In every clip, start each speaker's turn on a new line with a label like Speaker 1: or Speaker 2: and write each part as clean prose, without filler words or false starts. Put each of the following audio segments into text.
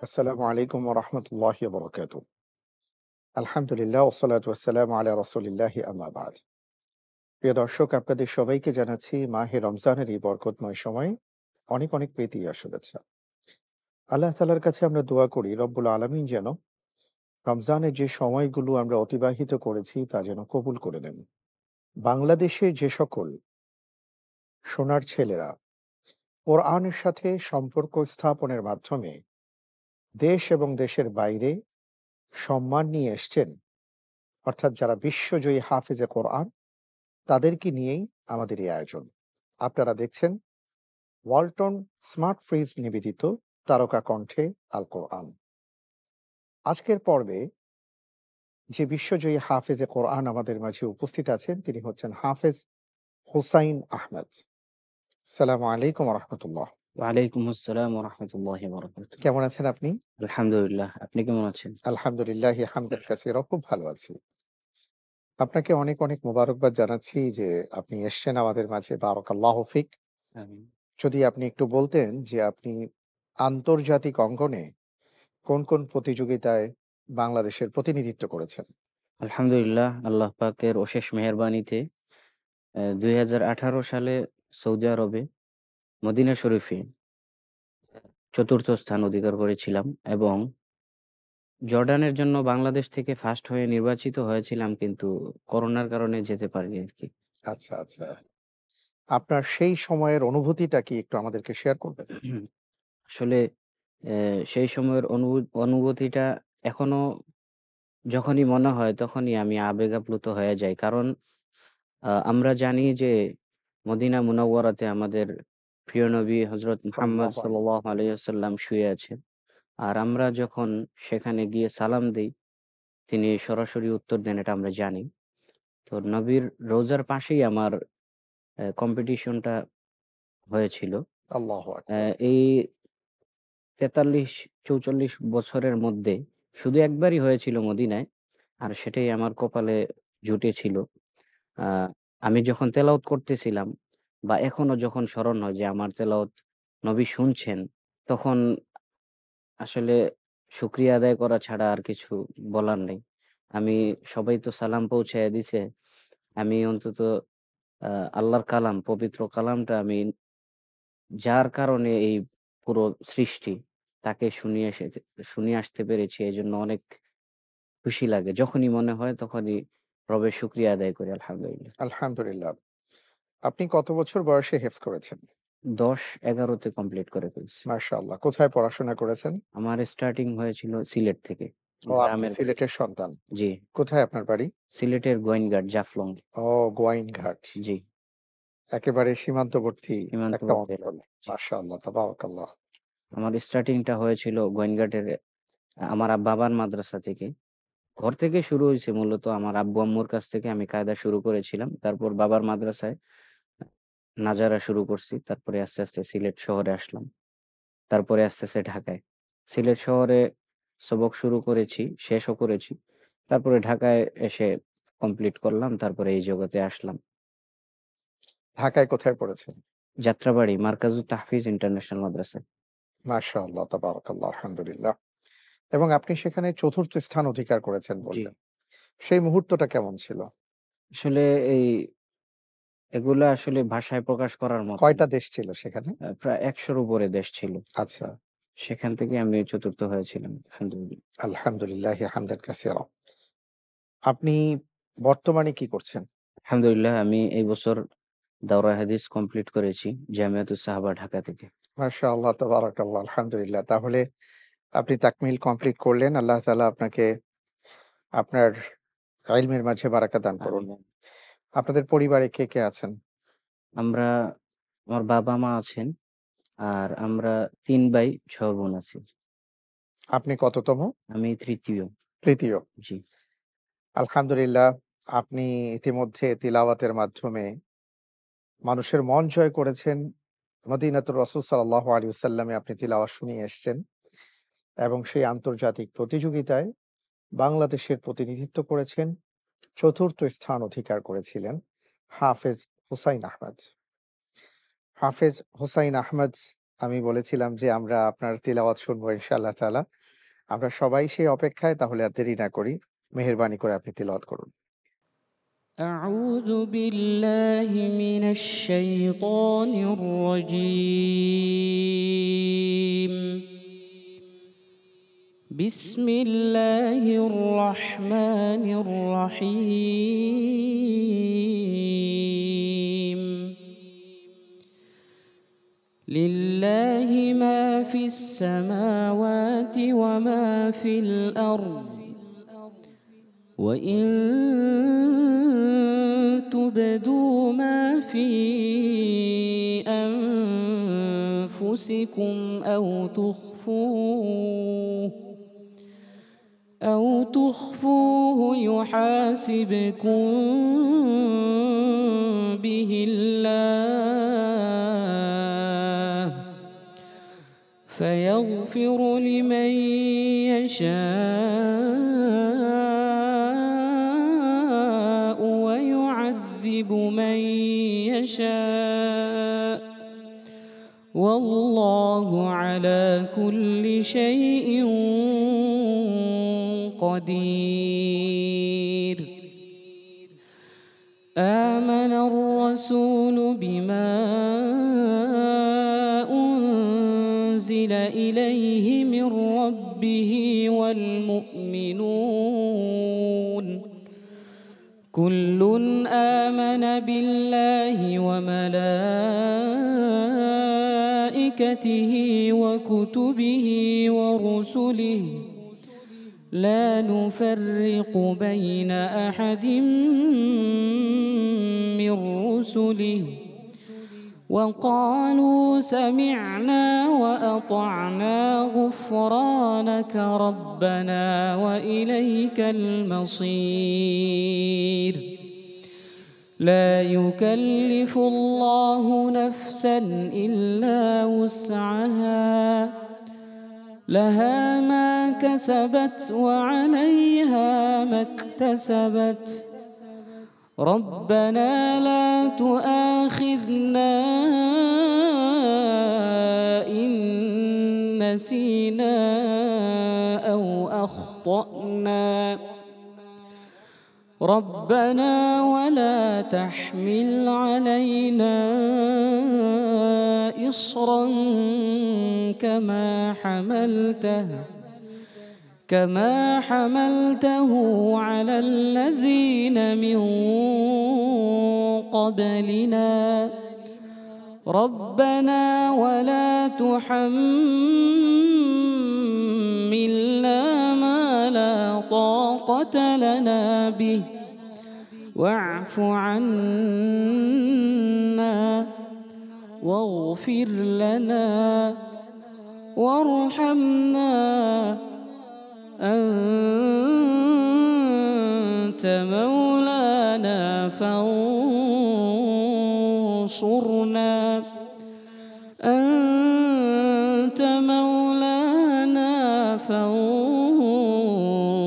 Speaker 1: আসসালামু আলাইকুম ওয়া রাহমাতুল্লাহি ওয়া বারাকাতুহু। আলহামদুলিল্লাহ ওয়াসসালাতু ওয়াসসালামু আলা রাসূলিল্লাহি আম্মা বা'দ। প্রিয় দর্শক, আপনাদের সবাইকে জানাচ্ছি মাহে রমজানের এই বরকতময় সময়ে অনেক, অনেক প্রীতি আর শুভেচ্ছা। আল্লাহ তাআলার কাছে আমরা দোয়া করি রব্বুল আলামিন যেন রমজানের যে সময়গুলো আমরা অতিবাহিত করেছি তা যেন কবুল করে নেন। বাংলাদেশের যে সকল সোনার ছেলেরা কোরআনের সাথে সম্পর্ক স্থাপনের মাধ্যমে দেশ এবং দেশের বাইরে সম্মান নিয়ে এসছেন, অর্থাৎ যারা বিশ্বজয়ী হাফেজে কোরআন, তাদেরকে নিয়েই আমাদের এই আয়োজন। আপনারা দেখছেন ওয়ালটন স্মার্ট ফ্রিজ নিবেদিত তারকা কণ্ঠে আল কোরআন। আজকের পর্বে যে বিশ্বজয়ী হাফেজে কোরআন আমাদের মাঝে উপস্থিত আছেন তিনি হচ্ছেন হাফেজ হুসাইন আহমেদ। সালামু আলাইকুম রহমতুল্লাহ।
Speaker 2: ওয়ালাইকুম আসসালাম ওয়া রাহমাতুল্লাহি ওয়া বারাকাতুহু।
Speaker 1: কেমন আছেন আপনি?
Speaker 2: আলহামদুলিল্লাহ। আপনি কেমন আছেন?
Speaker 1: আলহামদুলিল্লাহ হামদান কাসিরা, খুব ভালো আছি। আপনাকে অনেক অনেক মোবারকবাদ জানাচ্ছি যে আপনি এসছেন আমাদের মাঝে, বারাকাল্লাহু ফিক।
Speaker 2: আমিন।
Speaker 1: যদি আপনি একটু বলতেন যে আপনি আন্তর্জাতিক অঙ্গনে কোন, কোন প্রতিযোগিতায় বাংলাদেশের প্রতিনিধিত্ব করেছেন?
Speaker 2: আলহামদুলিল্লাহ আল্লাহ পাকের অশেষ মেহেরবানিতে ২০১৮ সালে সৌদি আরবে মদিনা শরীফে ৪র্থ স্থান অধিকার করেছিলাম এবং জর্ডানের জন্য বাংলাদেশ থেকে ফার্স্ট হয়ে নির্বাচিত হয়েছিলাম, কিন্তু করোনার কারণে যেতে পারিনি আরকি।
Speaker 1: আচ্ছা, আচ্ছা। আপনার সেই সময়ের অনুভূতিটা কি একটু আমাদেরকে শেয়ার করবেন?
Speaker 2: আসলে সেই সময়ের অনুভূতিটা এখনো যখনই মনে হয় তখনই আমি আবেগ আপ্লুত হয়ে যাই। কারণ আমরা জানি যে মদিনা মুনাওয়ারাতে আমাদের প্রিয় নবী হযরত মুহাম্মদ
Speaker 1: সাল্লাল্লাহু আলাইহি
Speaker 2: সাল্লাল্লাহু আলাইহি ওয়াসাল্লাম শুয়ে আছেন। আর আমরা যখন সেখানে গিয়ে সালাম দেই, তিনি সরাসরি উত্তর দেন, এটা আমরা জানি। তো নবীর রোজার পাশেই আমার কম্পিটিশনটা হয়েছিল।
Speaker 1: আল্লাহু আকবার।
Speaker 2: এই ৪৩-৪৪ বছরের মধ্যে শুধু একবারই হয়েছিল মদিনায়। আর সেটাই আমার কপালে জুটেছিল। আ আমি যখন তেলাওয়াত করতেছিলাম বা এখনো যখন স্মরণ হয় যে আমার তেলাওয়াত নবী শুনছেন, তখন আসলে শুকরিয়া আদায় করা ছাড়া আর কিছু বলার নেই। আমি সবাই তো সালাম পৌঁছাইয়া দিছে। আমি অন্তত আ আল্লাহর কালাম, পবিত্র কালামটা আমি যার কারণে এই পুরো সৃষ্টি, তাকে শুনিয়ে আসতে পেরেছি। এজন্য অনেক খুশি লাগে। যখনই মনে হয় তখনই রবের শুকরিয়া আদায় করি আলহামদুলিল্লাহ।
Speaker 1: আলহামদুলিল্লাহ। আপনি কত বছর বয়সে হেফজ করেছেন?
Speaker 2: ১০-১১ তে কমপ্লিট করে ফেলছি।
Speaker 1: মাশাআল্লাহ। কোথায় পড়াশোনা করেছেন?
Speaker 2: আমার স্টার্টিং হয়েছিল সিলেট থেকে।
Speaker 1: ও, আপনি
Speaker 2: গ্রামের বাড়ি।
Speaker 1: সিলেটের সন্তান।
Speaker 2: জি,
Speaker 1: কোথায় আপনার বাড়ি?
Speaker 2: সিলেটের গোয়াইনঘাট জাফলং।
Speaker 1: ও, গোয়াইনঘাট।
Speaker 2: জি,
Speaker 1: একেবারে সীমান্তবর্তী একটা
Speaker 2: সীমান্তবর্তী
Speaker 1: অঞ্চল।
Speaker 2: এলাকা। জি।
Speaker 1: মাশাআল্লাহ, তাবারাকাল্লাহ।
Speaker 2: আমার স্টার্টিংটা হয়েছিল গোয়াইনঘাটের আমার বাবার মাদ্রাসা থেকে। ঘর থেকে শুরু হইছে মূলত আমার আব্বু-আম্মুর কাছ থেকে আমি কায়দা শুরু করেছিলাম। তারপর বাবার মাদ্রাসায় নাজারা শুরু করছি। তারপরে আস্তে, আস্তে সিলেট শহরে আসলাম। তারপরে আস্তে, আস্তে ঢাকায়। সিলেট শহরে সবক শুরু করেছি, শেষও করেছি। তারপরে ঢাকায় এসে কমপ্লিট করলাম। তারপরে এই জগতে আসলাম।
Speaker 1: ঢাকায় কোথায় পড়েছেন?
Speaker 2: যাত্রাবাড়ি মার্কাজুত তাহফিজ ইন্টারন্যাশনাল মাদ্রাসায়।
Speaker 1: মাশাআল্লাহ, তাবারাকাল্লাহ, আলহামদুলিল্লাহ। এবং আপনি সেখানে ৪র্থ স্থান অধিকার করেছেন
Speaker 2: জি।
Speaker 1: বললেন। সেই মুহূর্তটা কেমন ছিল?
Speaker 2: আসলে এই এগুলা আসলে ভাষায় প্রকাশ করার মতো না।
Speaker 1: কয়টা দেশ ছিল সেখানে?
Speaker 2: প্রায় ১০০ র উপরে দেশ ছিল।
Speaker 1: আচ্ছা।
Speaker 2: সেখান থেকে আমি ৪র্থ হয়েছিলাম। আলহামদুলিল্লাহ।
Speaker 1: আলহামদুলিল্লাহি হামদান কাসিরা। আপনি বর্তমানে কি করছেন?
Speaker 2: আলহামদুলিল্লাহ আমি এই বছর দাওরায়ে হাদিস কমপ্লিট করেছি জামিয়াতুস সাহাবা ঢাকা থেকে।
Speaker 1: মাশাআল্লাহ, তাবারাকাল্লাহ, আলহামদুলিল্লাহ। তাহলে আপনি তাকমিল কমপ্লিট করলেন। আল্লাহ তাআলা আপনাকে আপনার ইলমের মাঝে বারাকা দান করুন।
Speaker 2: আমিন।
Speaker 1: আপনাদের পরিবারে কে, কে আছেন?
Speaker 2: আমরা আমার বাবা-মা আছেন। আর আমরা ৩ ভাই ৬ বোন আছি।
Speaker 1: আপনি কততম?
Speaker 2: আমি ৩য়।
Speaker 1: ৩য়।
Speaker 2: জি,
Speaker 1: আলহামদুলিল্লাহ, আপনি ইতিমধ্যে তিলাওয়াতের মাধ্যমে মানুষের মন জয় করেছেন। মদিনাতুর রাসূল সাল্লাল্লাহু আলাইহি ওয়াসাল্লামে আপনি তিলাওয়াত শুনিয়ে এসছেন এবং সেই আন্তর্জাতিক প্রতিযোগিতায় বাংলাদেশের প্রতিনিধিত্ব করেছেন। ৪র্থ স্থান অধিকার করেছিলেন হাফেজ হুসাইন আহমেদ। হাফেজ হুসাইন আহমেদ আমি বলেছিলাম যে আমরা আপনার তিলাওয়াত শুনবো ইনশাআল্লাহ তাআলা। আমরা সবাই সেই অপেক্ষায়, তাহলে আর দেরি না করি। মেহেরবানি করে আপনি তিলাওয়াত করুন।
Speaker 3: أعوذ بالله من الشيطان الرجيم. بسم الله الرحمن الرحيم. لله ما في السماوات وما في الأرض، وإن تبدوا ما في أنفسكم أو تخفوه يحاسبكم به الله، فيغفر لمن يشاء ويعذب من يشاء، والله على كل شيء قدير. آمن الرسول بما أنزل إليه من ربه والمؤمنون كل آمن بالله وملائكته وكتبه ورسله لا نفرق بين أحد من رسله، وقالوا سمعنا وأطعنا غفرانك ربنا وإليك المصير. لا يكلف الله نفسا إلا وسعها، لها ما كسبت وعليها ما اكتسبت، ربنا لا تؤاخذنا إن نسينا أو أخطأنا، ربنا ولا تحمل علينا إصرا كما حملته على الذين من قبلنا، ربنا ولا تحملنا ما لا طاقة لنا به، واعف عنا واغفر لنا وارحمنا أنت مولانا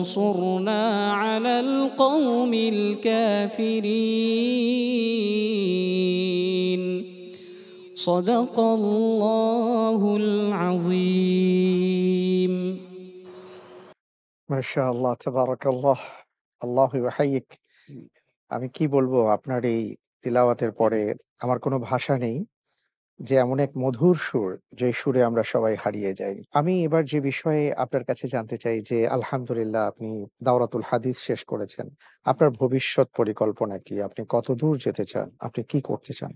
Speaker 3: فانصرنا على القوم الكافرين. صدق الله العظيم.
Speaker 1: মাশাআল্লাহ, তাবারাকাল্লাহ। আল্লাহু ইয়াহইয়িক। আমি কি বলবো আপনার এই তিলাওয়াতের পরে, আমার কোনো ভাষা নেই। যে এমন এক মধুর সুর, যে সুরে আমরা সবাই হারিয়ে যাই। আমি এবার যে বিষয়ে আপনার কাছে জানতে চাই যে আলহামদুলিল্লাহ আপনি দাওরাতুল হাদিস শেষ করেছেন। আপনার ভবিষ্যৎ পরিকল্পনা কি? আপনি কতদূর যেতে চান? আপনি কি করতে চান?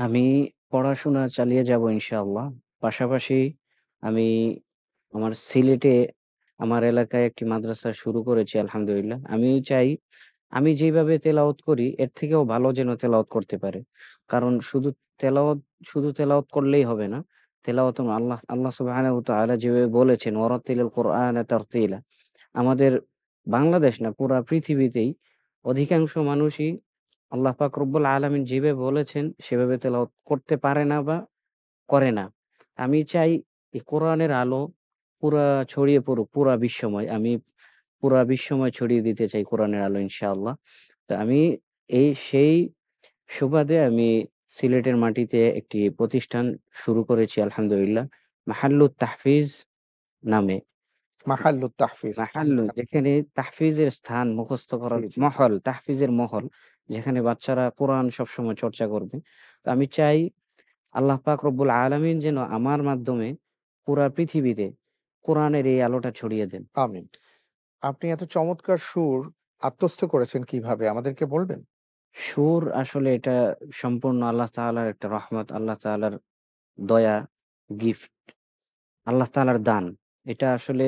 Speaker 2: আমি পড়াশোনা চালিয়ে যাব ইনশাআল্লাহ। পাশাপাশি আমি আমার সিলেটে আমার এলাকায় একটি মাদ্রাসা শুরু করেছি আলহামদুলিল্লাহ। আমি চাই আমি যেইভাবে তেলাওয়াত করি এর থেকেও ভালো যেন তেলাওয়াত করতে পারে। কারণ তেলাওয়াত শুধু তেলাওয়াত করলেই হবে না। তেলাওয়াত আল্লাহ সুবহানাহু ওয়া তাআলা যেভাবে বলেছেন ওয়ারাত্তিলিল কুরআনা তারতিলা। আমাদের বাংলাদেশ না, পুরা পৃথিবীতেই অধিকাংশ মানুষই আল্লাহ পাক রব্বুল আলামিন যেভাবে বলেছেন সেভাবে তেলাওয়াত করতে পারে না বা করে না। আমি চাই এই কোরআনের আলো ছড়িয়ে পড়ুক পুরা বিশ্বময়। আমি পুরা বিশ্বময় ছড়িয়ে দিতে চাই কোরআনের আলো ইনশাআল্লাহ। তো আমি সেই সুবাদে আমি সিলেটের মাটিতে একটি প্রতিষ্ঠান শুরু করেছি আলহামদুলিল্লাহ। মাহাল্লুত তাহফিজ নামে।
Speaker 1: মাহাল্লুত তাহফিজ।
Speaker 2: মাহাল্লু যেখানে তাহফিজের স্থান, মুখস্থ
Speaker 1: জি,
Speaker 2: করার
Speaker 1: জি, জি।
Speaker 2: মহল, তাহফিজের মহল, যেখানে বাচ্চারা কোরআন সবসময় চর্চা করবে। তো আমি চাই আল্লাহ পাক রব্বুল আলামিন যেন আমার মাধ্যমে পুরা পৃথিবীতে কোরআনের এই আলোটা ছড়িয়ে দেন।
Speaker 1: আমিন। আপনি এত চমৎকার সুর আত্মস্থ করেছেন কিভাবে আমাদেরকে বলবেন?
Speaker 2: সুর আসলে এটা সম্পূর্ণ আল্লাহ তাআলার একটা রহমত, আল্লাহ তাআলার দয়া, গিফট, আল্লাহ তাআলার দান। এটা আসলে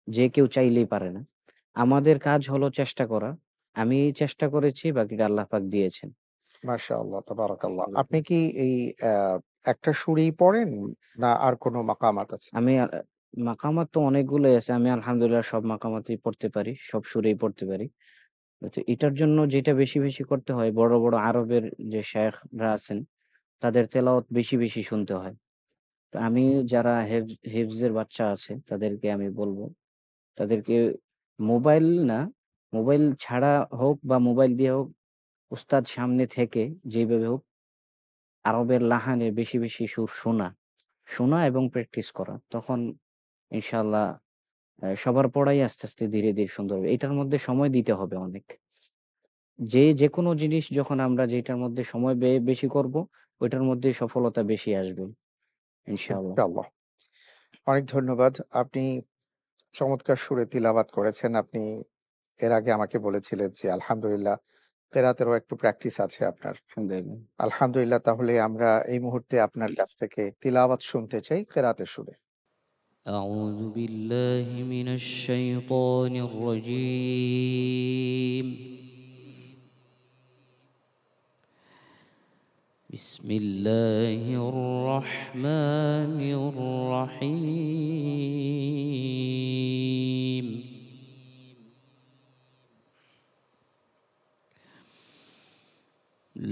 Speaker 2: যে কেউ চাইলেই পারে না। আমাদের কাজ হলো চেষ্টা করা। আমি চেষ্টা করেছি, বাকিটা আল্লাহ পাক দিয়েছেন।
Speaker 1: মাশাআল্লাহ, তাবারাকাল্লাহ। আপনি কি এই অ্যা একটা সুরেই পড়েন না আর কোনো মাকামাত আছে?
Speaker 2: আমি মাকামাত তো অনেকগুলোই আছে। আমি আলহামদুলিল্লাহ সব মাকামাতই পড়তে পারি। সব সুরেই পড়তে পারি। তো এটার জন্য যেটা বেশি করতে হয়, বড়, বড় আরবের যে শায়েখরা আছেন, তাদের তেলাওয়াত বেশি শুনতে হয়। তো আমি যারা হিফজের বাচ্চা আছে, তাদেরকে আমি বলব, তাদেরকে মোবাইল না, মোবাইল ছাড়া হোক বা মোবাইল দিয়ে হোক, উস্তাদ সামনে থেকে যেইভাবে হোক আরবের লাহানে বেশি সুর শোনা এবং প্র্যাকটিস করা। তখন ইনশাআল্লাহ সবার পড়াই আস্তে ধীরে সুন্দর হবে। এটার মধ্যে সময় দিতে হবে অনেক। যেকোনো জিনিস যখন আমরা যেটার মধ্যে সময় ব্যয় বেশি করব, ওইটার মধ্যেই সফলতা বেশি আসবে ইনশাআল্লাহ।
Speaker 1: ইনশাআল্লাহ। অনেক ধন্যবাদ। আপনি চমৎকার সুরে তিলাওয়াত করেছেন। আপনি এর আগে আমাকে বলেছিলেন যে আলহামদুলিল্লাহ কেরাতেরও একটু প্র্যাকটিস আছে আপনার।
Speaker 2: আলহামদুলিল্লাহ।
Speaker 1: আলহামদুলিল্লাহ, তাহলে আমরা এই মুহূর্তে আপনার কাছ থেকে তিলাওয়াত শুনতে চাই কেরাতের সুরে।
Speaker 3: أعوذ بالله من الشيطان الرجيم. بسم الله الرحمن الرحيم.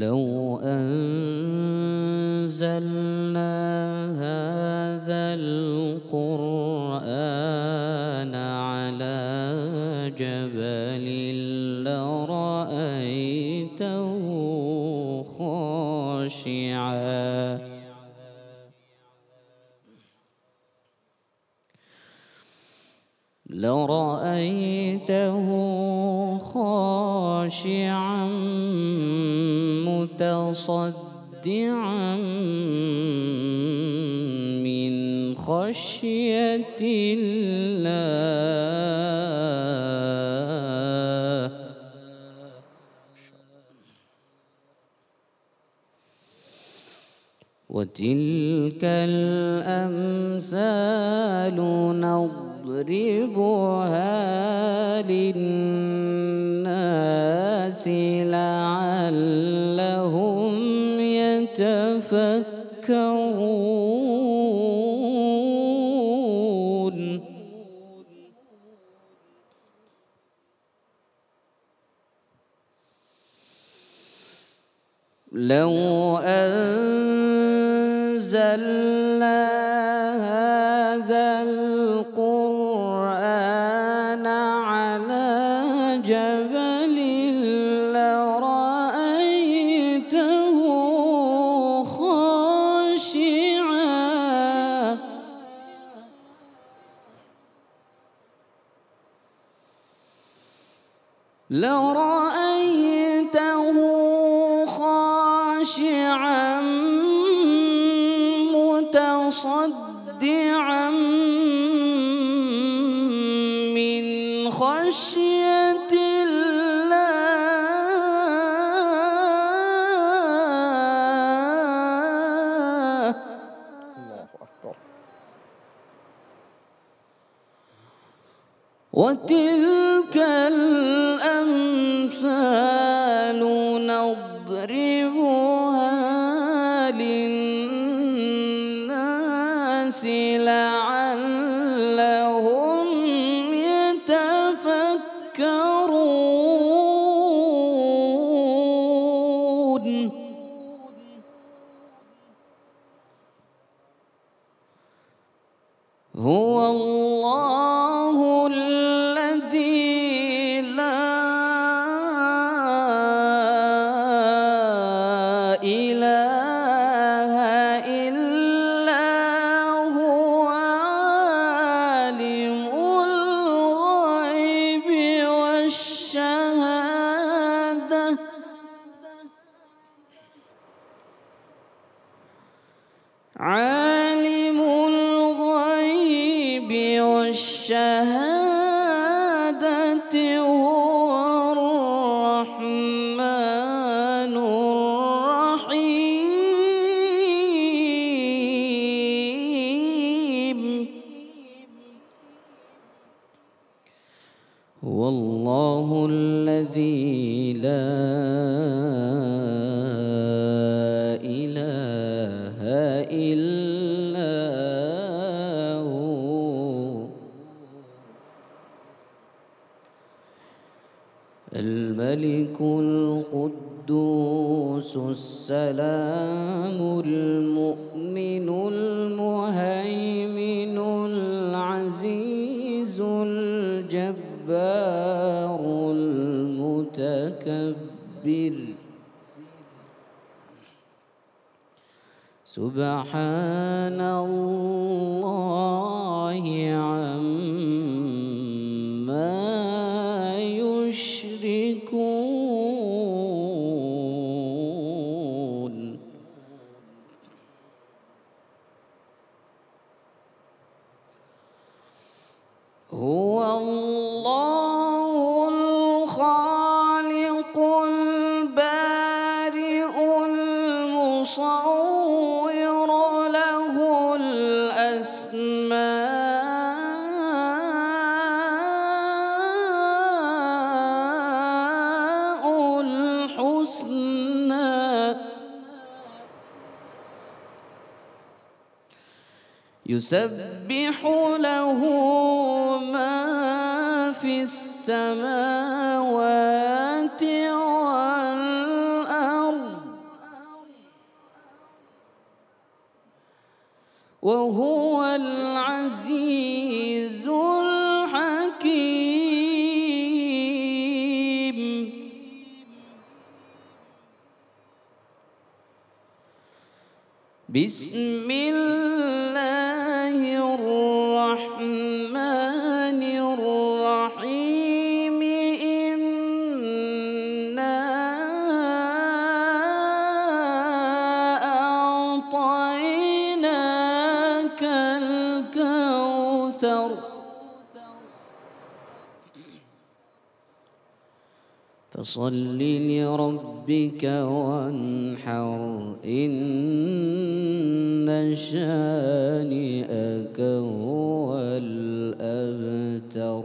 Speaker 3: لو أنزلنا هذا القرآن على جبل لرأيته خاشعا متصدعا من خشية الله. وتلك الأمثال نضربها للناس لعلهم يتفكرون. لو أنزلنا هذا القرآن على جبل لرأيته خاشعا خاشعا متصدعا من خشية الله.
Speaker 1: আল্লাহু আকবার।
Speaker 3: وتلك الأمثال نضربها للناس لعلهم يتفكرون. هو الله الذي لا إله الشهادة هو الرحمن الرحيم. هو الله الذي لا إله إلا هو الملك القدوس السلام المؤمن المهيمن العزيز الجبار المتكبر. سبحان الله عما يشركون. هو الله الخالق البارئ المصور له الأسماء الحسنى. يسبح له ما في السماوات والأرض وهو العزيز الحكيم. بسم الله الرحمن الرحيم. إنا أعطيناك الكوثر فصل لربك وانحر. إن شانئك هو الأبتر.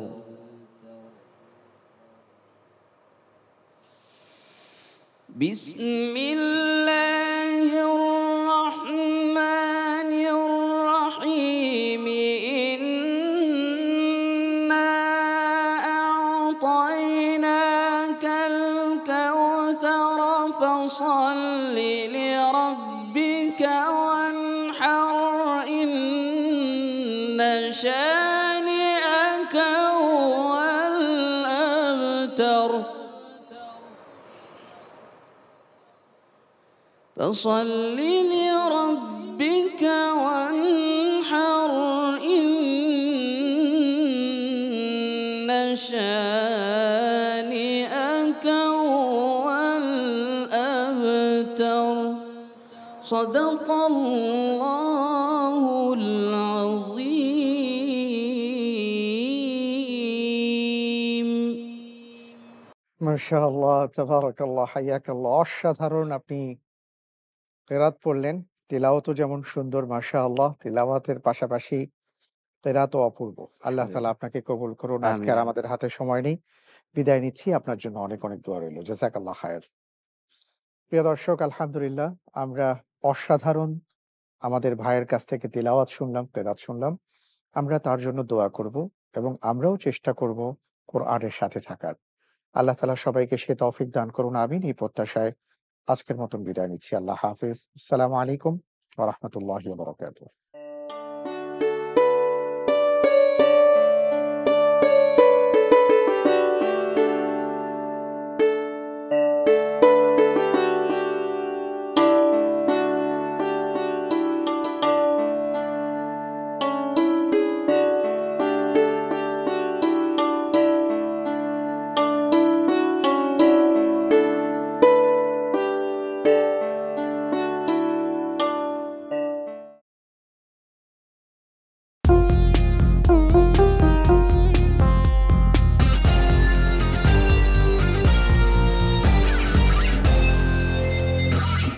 Speaker 3: بسم الله الرحمن الرحيم. إنا أعطيناك الكوثر فصل لربك وانحر. إن شانئك هو الأبتر. فصل لربك وانحر. إن شانئك هو الأبتر. صدق الله العظيم.
Speaker 1: মাশাআল্লাহ, তাবারাকাল্লাহ, হাইয়াকাল্লাহ। অসাধারণ আপনি কেরাত পড়লেন। তিলাওয়াতও যেমন সুন্দর মাশাআল্লাহ, তিলাওয়াতের পাশাপাশি কেরাতও অপূর্ব। আল্লাহ তাআলা
Speaker 2: আলহামদুলিল্লাহ।
Speaker 1: আপনাকে কবুল করুন। আজকে আর
Speaker 2: আমিন।
Speaker 1: আমাদের হাতে সময় নেই। বিদায় নিচ্ছি। আপনার জন্য অনেক, অনেক দোয়া রইল। জাযাকাল্লাহ খায়ের। প্রিয় দর্শক, আলহামদুলিল্লাহ আমরা অসাধারণ আমাদের ভাইয়ের কাছ থেকে তিলাওয়াত শুনলাম, কেরাত শুনলাম। আমরা তার জন্য দোয়া করব এবং আমরাও চেষ্টা করব কোরআনের সাথে থাকার। আল্লাহ তাআলা সবাইকে সে তৌফিক দান করুন, আমিন। এই প্রত্যাশায় আজকের মতন বিদায় নিচ্ছি। আল্লাহ হাফেজ। আসসালামু আলাইকুম ওয়া রাহমাতুল্লাহি ওয়া বারাকাতুহু।